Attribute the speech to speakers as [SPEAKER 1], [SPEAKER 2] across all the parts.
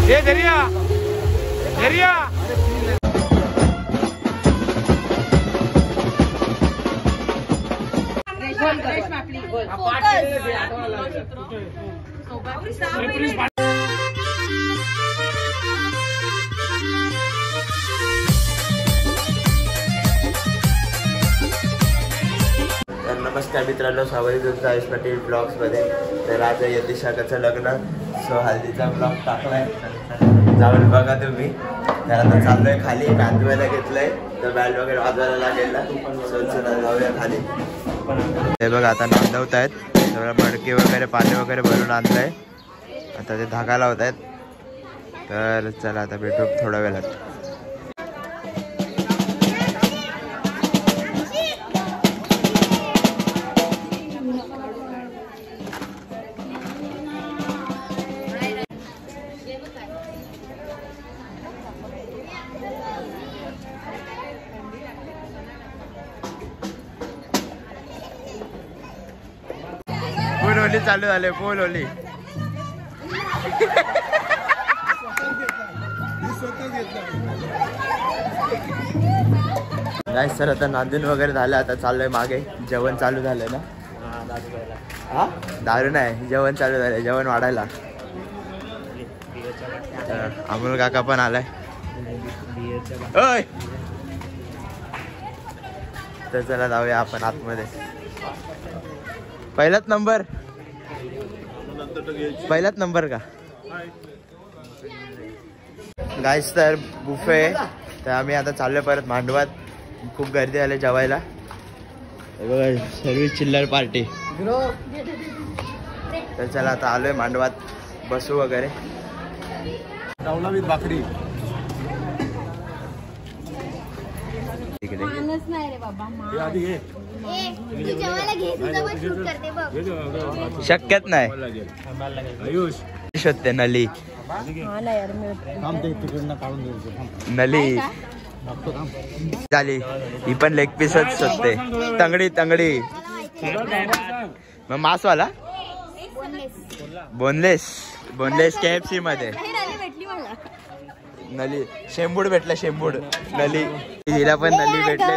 [SPEAKER 1] ये दरिया दरिया
[SPEAKER 2] नमस्कार मित्रांनो, स्वागत तुमचं आयुष पाटील ब्लॉग्समध्ये. तर आज यतीश काकाचं लग्न, सो हल्दीचा ब्लॉग टाकलाय, जाऊन बघा तुम्ही. तर आता चाललोय खाली, नांदवायला घेतलंय, तर बँड वगैरे वाजवायला लागेल ना, सो चला जाऊया खाली. हे बघा आता नांदवत आहेत, सगळं मडकी वगैरे पाणी वगैरे भरून आणलंय, आता ते धागा लावत आहेत. तर चला आता भेटू थोड्या वेळात. फुल होली चालू झाले, फुल होली. नाही सर, आता नांदून वगैरे झालं, आता चाललोय मागे. जेवण चालू झालंय ना? हा, दारू नाही, जेवण चालू झालंय, जेवण वाढायला. अमोल काका पण आलाय. तर चला जाऊया आपण आतमध्ये. पहिलाच नंबर का गाईस? तर बुफे. तर आम्ही आता चाललोय परत मांडवात. खूप गर्दी आली जेवायला. सर्विस चिल्लर पार्टी. तर चला आता आलोय मांडवात, बसू वगैरे. भाकरी शक्यत नाही. शोधते नली नली झाली. ही पण लेग पीसच शोधते. तंगडी मग मासवाला बोनलेस KFC मध्ये. नली शेंबूड भेटला, शेंबूड. नली हिला पण नली भेटले.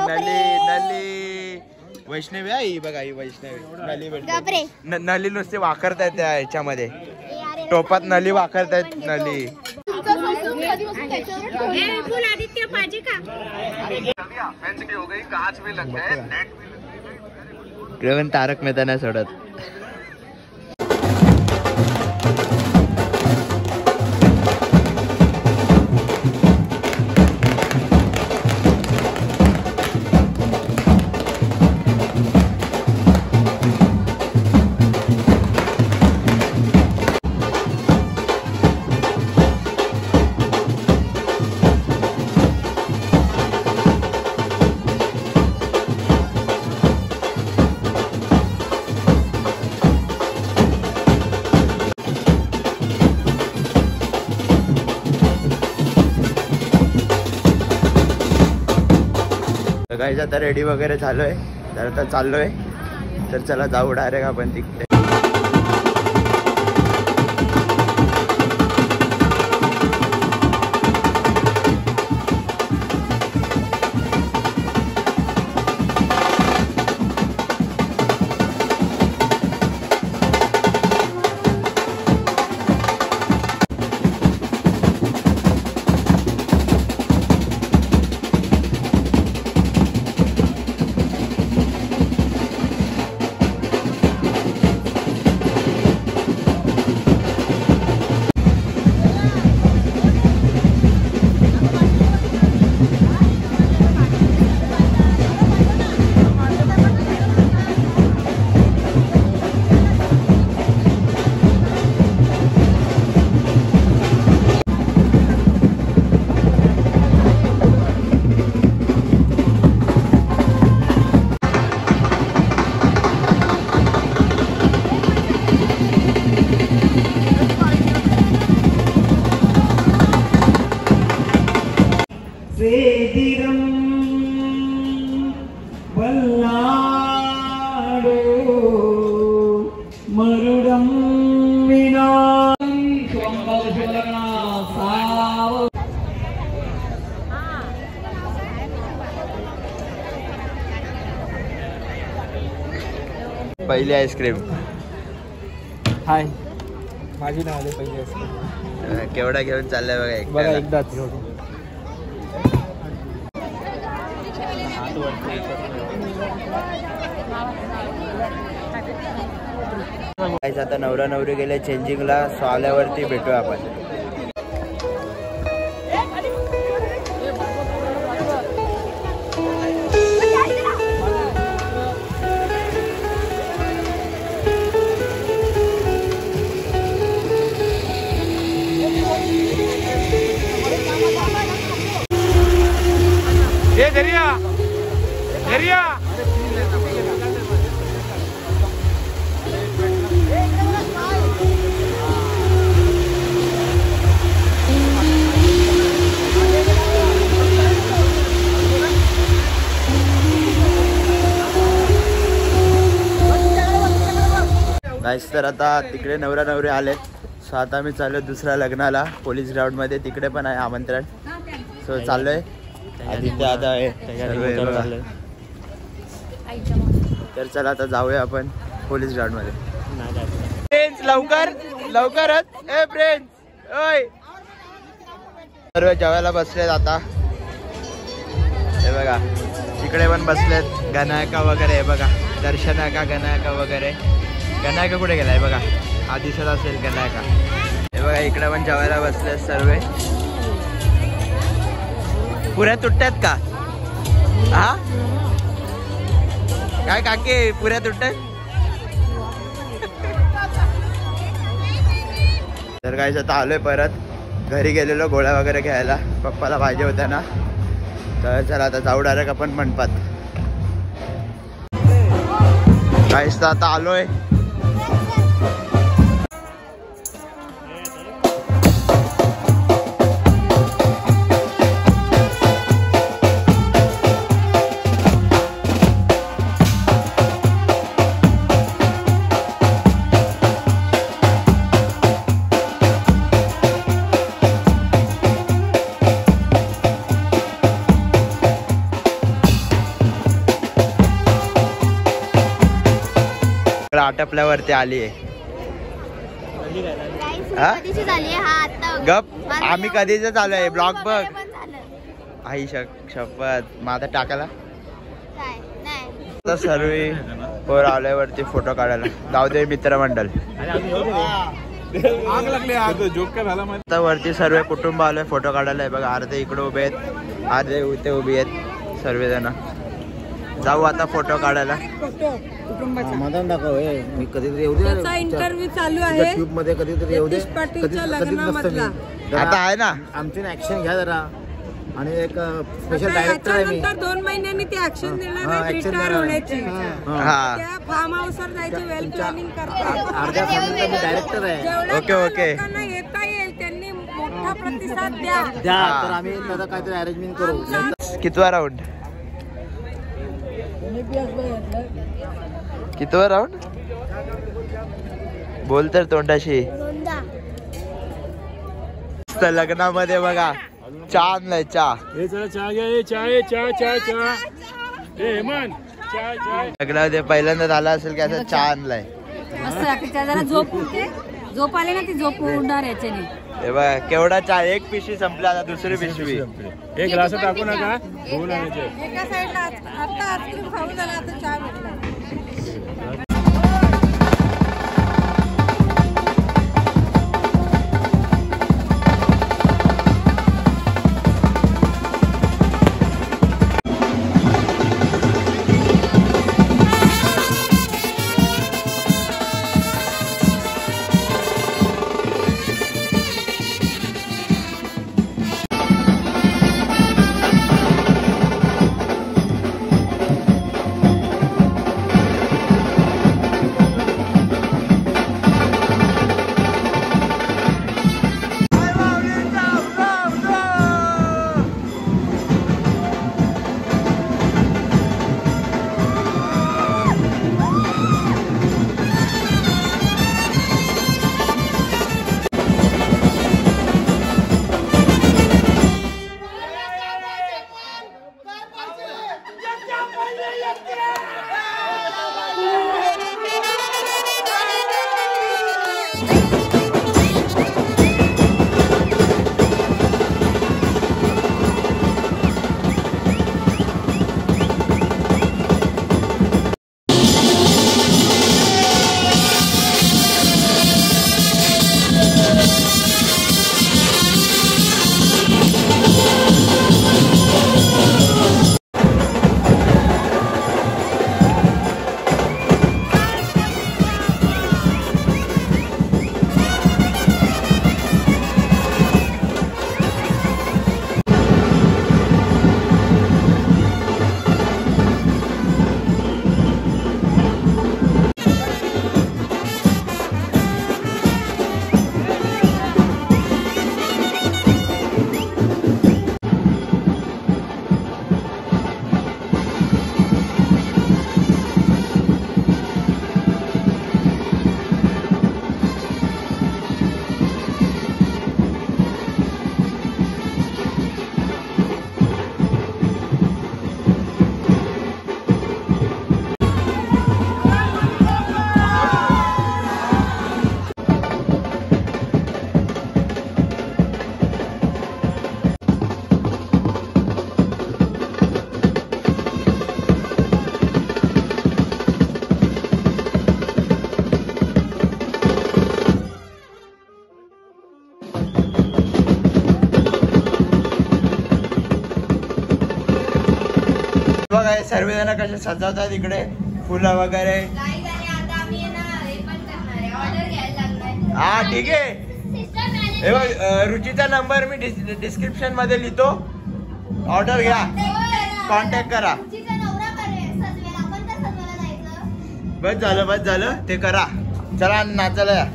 [SPEAKER 2] नली वैष्णवी आहे बघा, ही वैष्णवी. नली भेटले. नली नुसते वाकरतायत त्या ह्याच्यामध्ये, टोपात नली वाकरतायत. नली तारक मेहता नाही सोडत. गाईज आता रेडी वगैरे झालोय, तर आता चाललोय. तर चला जाऊ डायरेक्ट आपण तिकडे. पहिली आईस्क्रीम.
[SPEAKER 1] हाय, माझी नाव आली पहिली आईस्क्रीम.
[SPEAKER 2] केवढा घेऊन चाललाय बघा
[SPEAKER 1] बघा एकदाच.
[SPEAKER 2] आता नवरा नवरी गेले चेंजिंगला. सो आल्यावरती भेटू आपण.
[SPEAKER 1] ये दरिया दरिया.
[SPEAKER 2] गाईस तर आता तिकडे नवरा नवरी आलेत. सो आता मी चाललोय दुसऱ्या लग्नाला पोलीस ग्राउंड मध्ये. तिकडे पण आहे आमंत्रण. सो चाललोय. आदित्य आता आहे सर्व. तर चला आता जाऊया आपण पोलीस ग्राउंड मध्ये. फ्रेंड्स लवकर लवकरच. ए फ्रेंड्स ओय. सर्व जेवायला बसलेत आता. हे बघा तिकडे पण बसलेत गणायका वगैरे. हे बघा दर्शना का गणायका वगैरे. गणायका कुठे गेलाय बघा. हा दिसत असेल गणायका. हे बघा इकडे पण जेवायला बसलेत सर्व. पुऱ्या तुटतात का? हा काय काकी पुऱ्या तुटतात? तर काय आता आलोय परत. घरी गेलेलो गोळ्या वगैरे घ्यायला. पप्पाला पाहिजे होत्या ना. तर चला आता जाऊ डायरेक्ट आपण मंडपात. काहीच तर आता आलोय. आटपल्यावरती आली आहे. गप आम्ही कधीच चालू आहे. ब्लॉग बघ. आई शपथ माझा टाकायला तर सर्व पोर आल्यावरती फोटो काढायला. जाऊ दे मित्रमंडळ. आता वरती सर्व कुटुंब आलोय फोटो काढायला. बघा अर्धे इकडे उभे आहेत, अर्धे इथे उभे आहेत सर्वजण. जाऊ आता फोटो काढायला.
[SPEAKER 3] समाधान दाखव. मी कधीतरी येऊ दे.
[SPEAKER 4] इंटरव्ह्यू चालू आहे
[SPEAKER 3] ट्यूब मध्ये कधीतरी येऊ दे.
[SPEAKER 2] आता आहे ना.
[SPEAKER 3] आमची ऍक्शन घ्या जरा. आणि एक स्पेशल डायरेक्टर आहे मी.
[SPEAKER 4] 2 महिन्यांनी ते ऍक्शन देणार आहे. रिटायर होण्याची. त्या फार्म हाऊस वर जायचं. वेल प्लॅनिंग करतात.
[SPEAKER 3] अर्ध्या फिल्मचा मी डायरेक्टर आहे.
[SPEAKER 2] Okay okay.
[SPEAKER 4] लोकांना येता येईल त्यांनी मोठा प्रतिसाद द्या.
[SPEAKER 3] तर आम्ही त्याचा काहीतरी अरेंजमेंट करू.
[SPEAKER 2] कितवा राऊंड? कितवा राऊंड बोल तर तोंडाशी. लग्नामध्ये बघा चहा आणलाय. चहा लग्नामध्ये पहिल्यांदा झाला असेल की असं चहा आणलाय.
[SPEAKER 4] जरा झोप आले ना ती झोप उडणार याच्याने.
[SPEAKER 2] हे बघा केवढा चहा. एक पिशवी संपला. आता दुसरी पिशवी.
[SPEAKER 1] एक ग्लास टाकू नका.
[SPEAKER 4] एका साईडला आता आईस्क्रीम खाऊ झाला. आता चहा भेटला.
[SPEAKER 2] बघा सर्वजण कसे सजवतात इकडे फुलं वगैरे. हा ठीक आहे. हे बघ रुचीचा नंबर मी डिस्क्रिप्शन मध्ये लिहितो. ऑर्डर घ्या, कॉन्टॅक्ट करा. बस झालं ते करा. चला नाचायला या.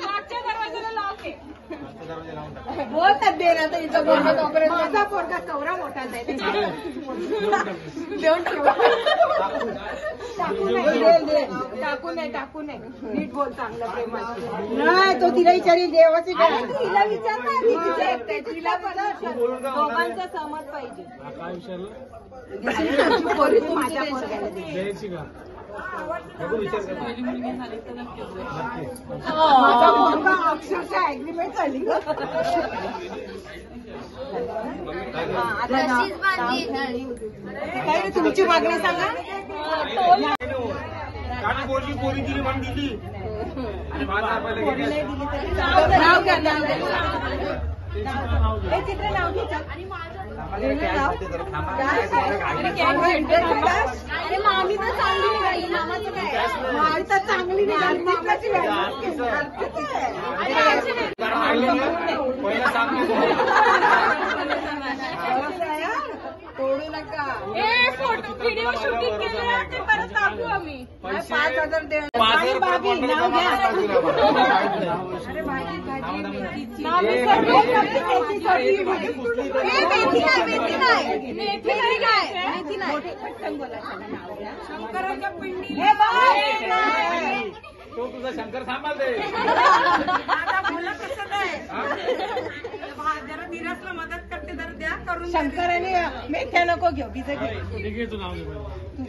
[SPEAKER 1] मागच्या दरवाजाची लाव
[SPEAKER 4] टाकू नये नीट बोल चांगलं प्रेमात. नाही तो तिला विचारी देवाचे तिला विचार तिला दोघांचं सहमत पाहिजे.
[SPEAKER 1] काय विचारलं
[SPEAKER 4] तू माझ्या पोरग्याला
[SPEAKER 1] द्यायची का
[SPEAKER 4] अक्षरशः ऍग्रीमेंट झाली. काय तुमची मागणी सांगा.
[SPEAKER 1] बोलली पोरी दिली म्हणून दिली.
[SPEAKER 4] चित्र नाव घ्यायचं. मामी तर चांगली नाही मामाचं काय मामी तर चांगली नाही. तोडू नका. फोटो व्हिडिओ शूटिंग केलं ते परत टाकू आम्ही. 5,000 दे. भाभी नाव घ्या. अरे भाजी शंकराच्या पिंडी
[SPEAKER 1] तो तुझा शंकर सांभाळ दे.
[SPEAKER 4] कसं काय जरा धीरजला मदत करते जरा द्या करून. शंकराने मेथ्या नको घेऊ बिजं घे.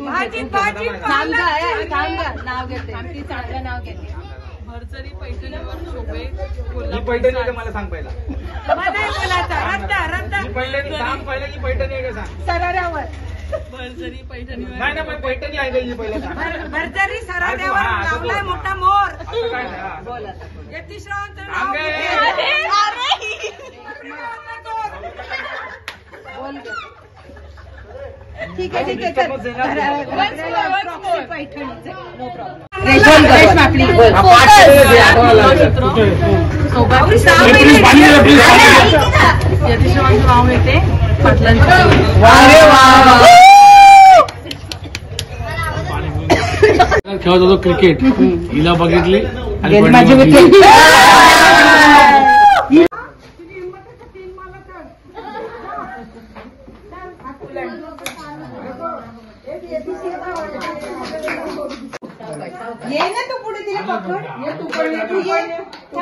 [SPEAKER 4] भाजी भाजी नाव घेते. ती चांगलं नाव घेते. भरचरी पैठणीवर शोभे.
[SPEAKER 1] ही पैठणी आहे का मला सांग पहिला.
[SPEAKER 4] रद्दा
[SPEAKER 1] सांग पहिला की पैठणी आहे का सांग.
[SPEAKER 4] सराऱ्यावर
[SPEAKER 1] भरचरी पैठणीवर. नाही ना पण पैठणी आहे का ही पहिला सांग.
[SPEAKER 4] भरचरी सराऱ्यावर लावलाय मोठा मोर.
[SPEAKER 1] असं काय नाही.
[SPEAKER 4] बोला यतीश्रावांचं
[SPEAKER 1] नाव
[SPEAKER 4] नाव बोल. ठीक आहे पैठणीचे नो प्रॉब्लेम. आपली यतीश्रावांचं नाव येते.
[SPEAKER 1] खेळत होतो क्रिकेट. हिला बघितली आणि
[SPEAKER 4] ये ना तू पुढे तिला पकड. ये तू पण तू ये. तू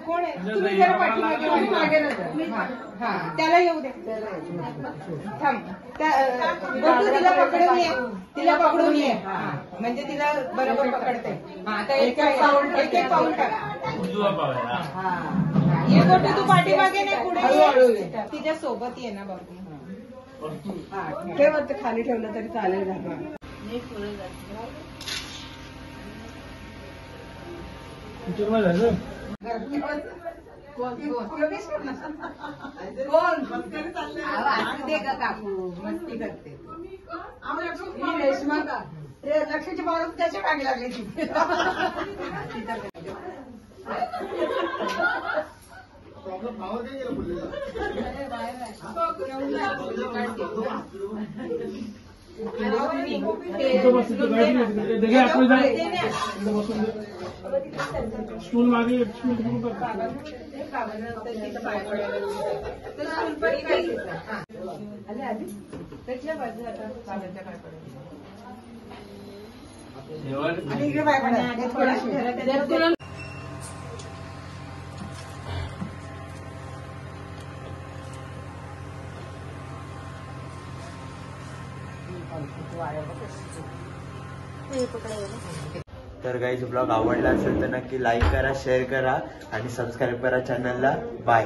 [SPEAKER 4] कोण आहे. तुम्ही जरा पाठीमागे मागे हा त्याला येऊ दे. थांब तिला पकडून ये. तिला पकडून ये म्हणजे तिला बरोबर पकडते. आता एक एक पाऊल टाक. ये गोटू तू पाठीमागे नाही पुढे तिच्या सोबत ये ना बाबू. ठेव खाली ठेवलं तरी चालेल. काकू मस्ती करते. रेशमा का लक्षाची पावलं त्याच्या मागे लागली.
[SPEAKER 1] स्कूल मागे
[SPEAKER 4] त्याच्या बाजूला
[SPEAKER 2] तर गाईज ब्लॉग आवडला असेल तर नक्की लाईक करा, शेअर करा आणि सबस्क्राईब करा चॅनलला. बाय.